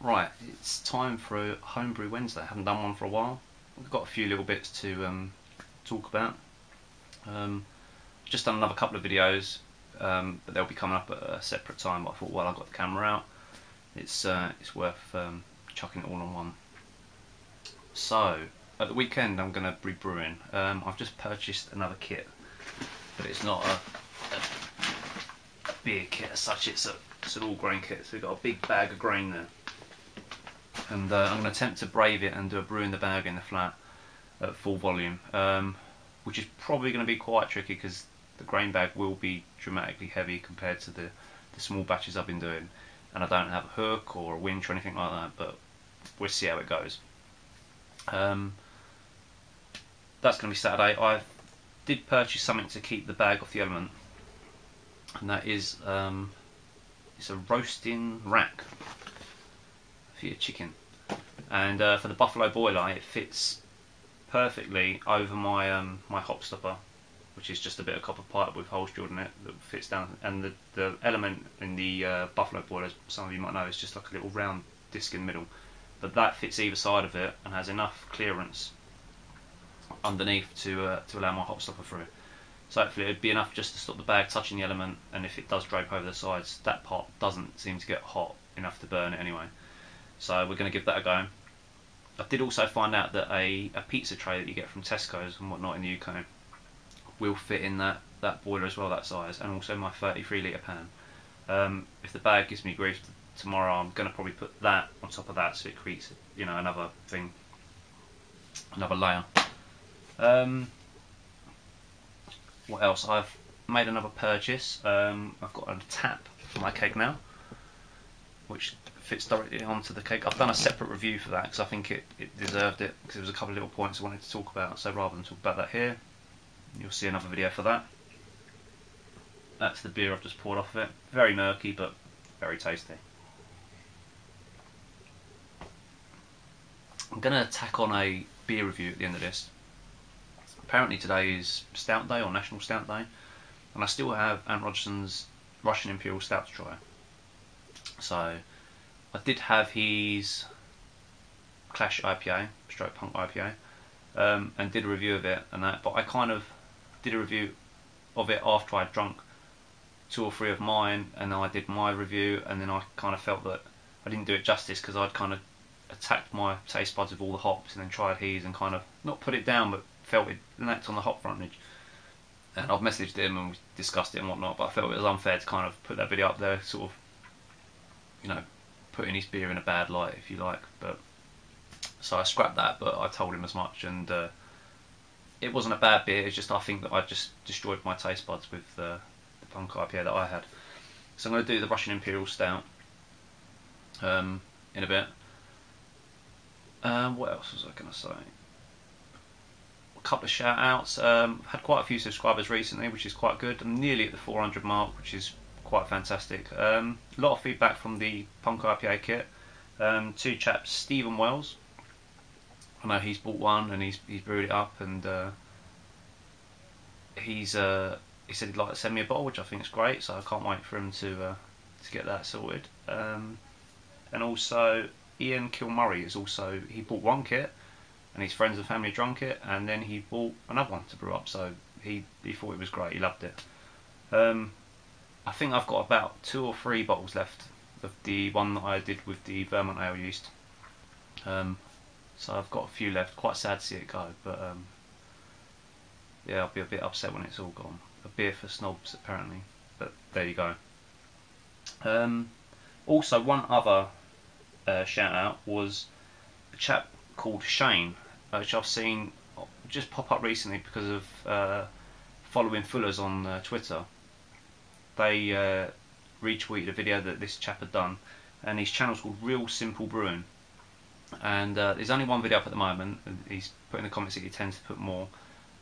Right, it's time for a homebrew Wednesday. I haven't done one for a while. We've got a few little bits to talk about. Just done another couple of videos, but they'll be coming up at a separate time. But I thought, while I've got the camera out, it's worth chucking it all on one. So at the weekend, I'm going to be brewing. I've just purchased another kit, but it's not a beer kit as such. It's an all grain kit. So we've got a big bag of grain there. And I'm going to attempt to brave it and do a brew in the bag in the flat at full volume, which is probably going to be quite tricky because the grain bag will be dramatically heavy compared to the small batches I've been doing, and I don't have a hook or a winch or anything like that, but we'll see how it goes. That's going to be Saturday. I did purchase something to keep the bag off the element, and that is it's a roasting rack for your chicken, and for the buffalo boiler it fits perfectly over my my hop stopper, which is just a bit of copper pipe with holes drilled in it that fits down, and the element in the buffalo boiler, some of you might know, is just like a little round disc in the middle, but that fits either side of it and has enough clearance underneath to allow my hop stopper through. So hopefully it'd be enough just to stop the bag touching the element, and if it does drape over the sides, that part doesn't seem to get hot enough to burn it anyway. So we're going to give that a go. I did also find out that a pizza tray that you get from Tesco's and whatnot in the UK will fit in that boiler as well, that size, and also my 33 litre pan. If the bag gives me grief tomorrow, I'm going to probably put that on top of that so it creates, you know, another thing, another layer. What else? I've made another purchase. I've got a tap for my keg now, which fits directly onto the keg. I've done a separate review for that because I think it deserved it, because there was a couple of little points I wanted to talk about. So rather than talk about that here, you'll see another video for that. That's the beer I've just poured off of it. Very murky, but very tasty. I'm going to tack on a beer review at the end of this. Apparently today is Stout Day, or National Stout Day, and I still have Aunt Rogerson's Russian Imperial Stout to try. So I did have his Clash IPA, stroke Punk IPA, and did a review of it and that, but I kind of did a review of it after I'd drunk 2 or 3 of mine, and then I did my review, and then I kind of felt that I didn't do it justice because I'd kind of attacked my taste buds with all the hops and then tried his and kind of not put it down, but felt it lacked on the hop frontage. And I've messaged him and we discussed it and whatnot, but I felt it was unfair to kind of put that video up there, sort of, you know, putting his beer in a bad light, if you like. But so I scrapped that, but I told him as much, and it wasn't a bad beer. It's just I think that I just destroyed my taste buds with the Punk IPA that I had. So I'm going to do the Russian Imperial Stout in a bit. What else was I going to say? A couple of shout outs. I've had quite a few subscribers recently, which is quite good. I'm nearly at the 400 mark, which is quite fantastic. A lot of feedback from the Punk IPA kit. 2 chaps, Stephen Wells, I know he's bought one and he's brewed it up, and he said he'd like to send me a bottle, which I think is great, so I can't wait for him to get that sorted. And also Ian Kilmurray is also, he bought one kit and his friends and family drank it, and then he bought another one to brew up, so he thought it was great, he loved it. I think I've got about 2 or 3 bottles left of the one that I did with the Vermont ale yeast. So I've got a few left. Quite sad to see it go, but yeah, I'll be a bit upset when it's all gone. A beer for snobs, apparently, but there you go. Also, one other shout out was a chap called Shane, which I've seen just pop up recently because of following Fullers on Twitter. They retweeted a video that this chap had done, and his channel's called Real Simple Brewing, and there's only one video up at the moment, and he's put in the comments that he tends to put more,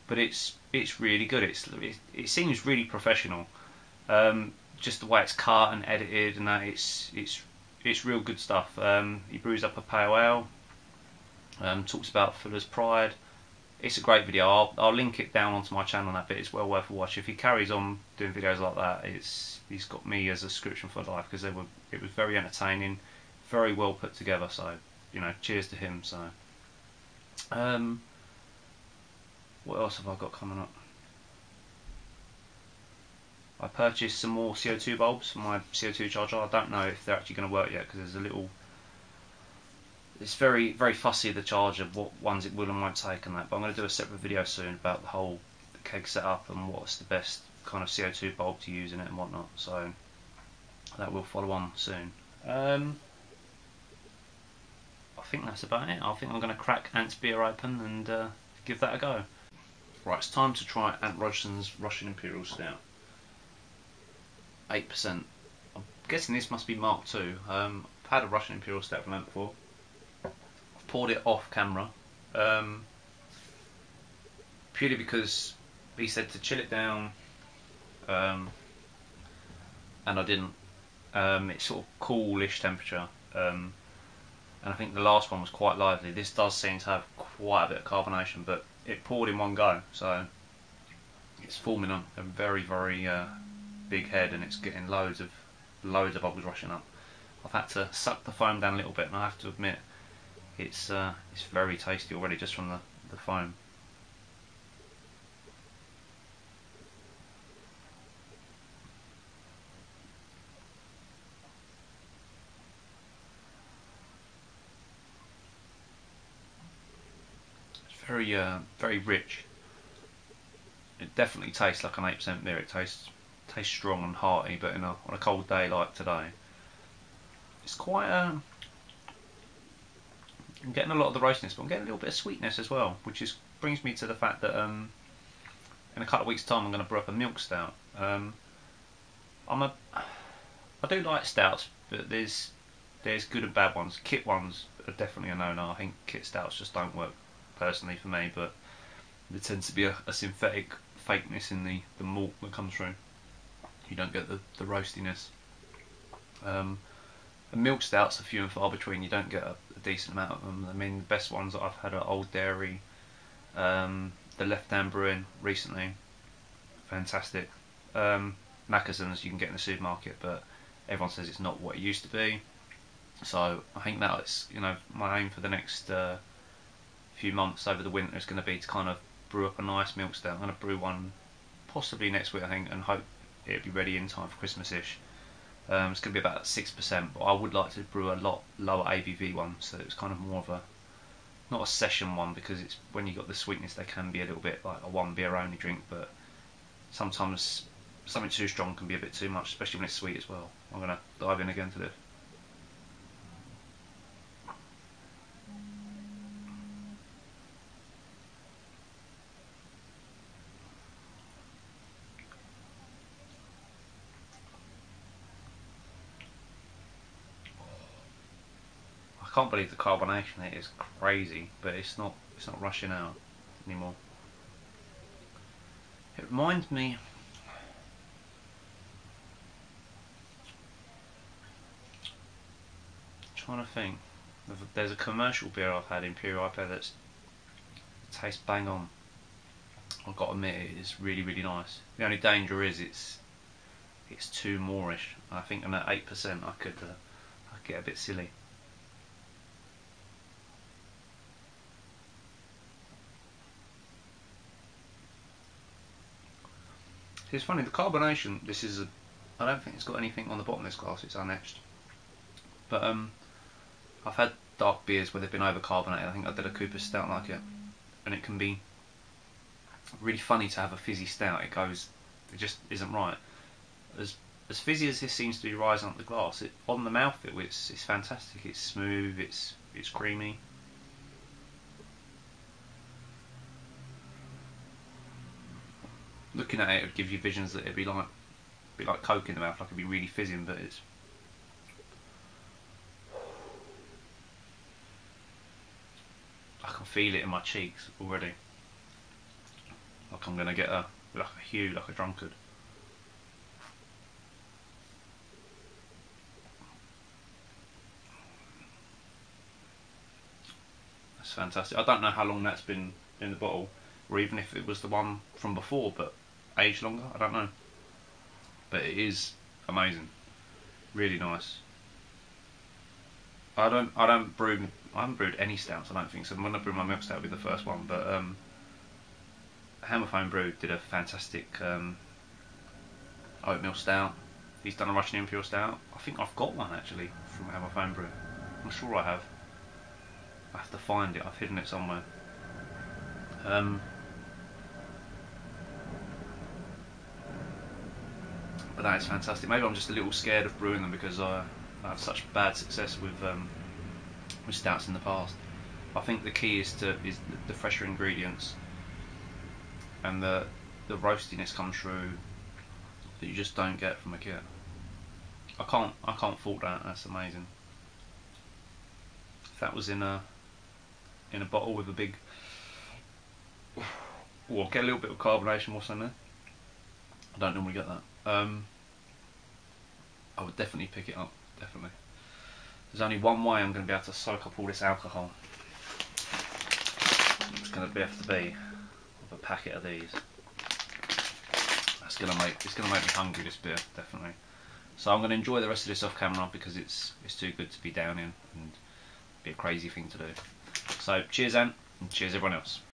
but it's really good. It seems really professional, just the way it's cut and edited and that. It's real good stuff. He brews up a pale ale, talks about Fuller's Pride. It's a great video. I'll link it down onto my channel on that bit. It's well worth a watch. If he carries on doing videos like that, he's got me as a subscription for life, because it was very entertaining, very well put together. So, you know, cheers to him. So, what else have I got coming up? I purchased some more CO2 bulbs for my CO2 charger. I don't know if they're actually going to work yet because there's a little. It's very fussy, the charger, what ones it will and won't take and that. But I'm going to do a separate video soon about the whole keg setup and what's the best kind of CO2 bulb to use in it and whatnot. So that will follow on soon. I think that's about it. I think I'm going to crack Ant's beer open and give that a go. Right, it's time to try Ant Rogerson's Russian Imperial Stout. 8%. I'm guessing this must be Mark II. I've had a Russian Imperial Stout from Ant before. I've poured it off camera. Purely because he said to chill it down. And I didn't. It's sort of coolish temperature. And I think the last one was quite lively. This does seem to have quite a bit of carbonation, but it poured in one go, so it's forming a very big head, and it's getting loads of bubbles rushing up. I've had to suck the foam down a little bit, and I have to admit it's very tasty already just from the foam. Very rich. It definitely tastes like an 8% beer. It tastes strong and hearty, but on a cold day like today, it's quite. I'm getting a lot of the roastiness, but I'm getting a little bit of sweetness as well, which brings me to the fact that in a couple of weeks' time I'm going to brew up a milk stout. I do like stouts, but there's good and bad ones. Kit ones are definitely a no-no. I think kit stouts just don't work personally for me, but there tends to be a synthetic fakeness in the malt that comes through. You don't get the roastiness. And milk stouts are few and far between. You don't get a decent amount of them. I mean, the best ones that I've had are Old Dairy, the Left Hand Brewing recently, fantastic. Mackeson's you can get in the supermarket, but everyone says it's not what it used to be. So I think that's, you know, my aim for the next few months over the winter is going to be to kind of brew up a nice milk stout. I'm going to brew one possibly next week, I think, and hope it'll be ready in time for Christmas-ish. It's going to be about 6%, but I would like to brew a lot lower ABV one, so it's kind of more of a, not a session one, because it's when you got the sweetness they can be a little bit like a one beer only drink, but sometimes something too strong can be a bit too much, especially when it's sweet as well. I'm going to dive in again to this. I can't believe the carbonation. It is crazy, but it's not rushing out anymore. It reminds me, I'm trying to think, there's a commercial beer I've had, Imperial IPA, that tastes bang on. I've got to admit, it is really nice. The only danger is it's too moreish. I think on that 8% I could get a bit silly. It's funny, the carbonation, I don't think it's got anything on the bottom of this glass, it's unetched. But I've had dark beers where they've been over carbonated. I think I did a Cooper Stout like it, and it can be really funny to have a fizzy stout. It just isn't right. As fizzy as this seems to be rising up the glass, on the mouthfeel it's fantastic. It's smooth, it's creamy. Looking at it would give you visions that it'd be like Coke in the mouth, like it'd be really fizzing, but I can feel it in my cheeks already. Like I'm gonna get a hue like a drunkard. That's fantastic. I don't know how long that's been in the bottle, or even if it was the one from before, but aged longer, I don't know. But it is amazing. Really nice. I haven't brewed any stouts, I don't think so. When I brew my milk stout, it'll be the first one. But Hammerphone Brew did a fantastic oatmeal stout. He's done a Russian Imperial stout. I think I've got one actually from Hammerphone Brew. I'm sure I have. I have to find it. I've hidden it somewhere. But that is fantastic. Maybe I'm just a little scared of brewing them because I had such bad success with stouts in the past. I think the key is the fresher ingredients, and the roastiness comes through that you just don't get from a kit. I can't fault that. That's amazing. If that was in a bottle with a big, or get a little bit of carbonation or something. I don't normally get that. I would definitely pick it up. Definitely. There's only one way I'm going to be able to soak up all this alcohol. It's going to have to be with a packet of these. It's going to make me hungry, this beer, definitely. So I'm going to enjoy the rest of this off camera because it's too good to be down in and be a crazy thing to do. So cheers, Ant, and cheers everyone else.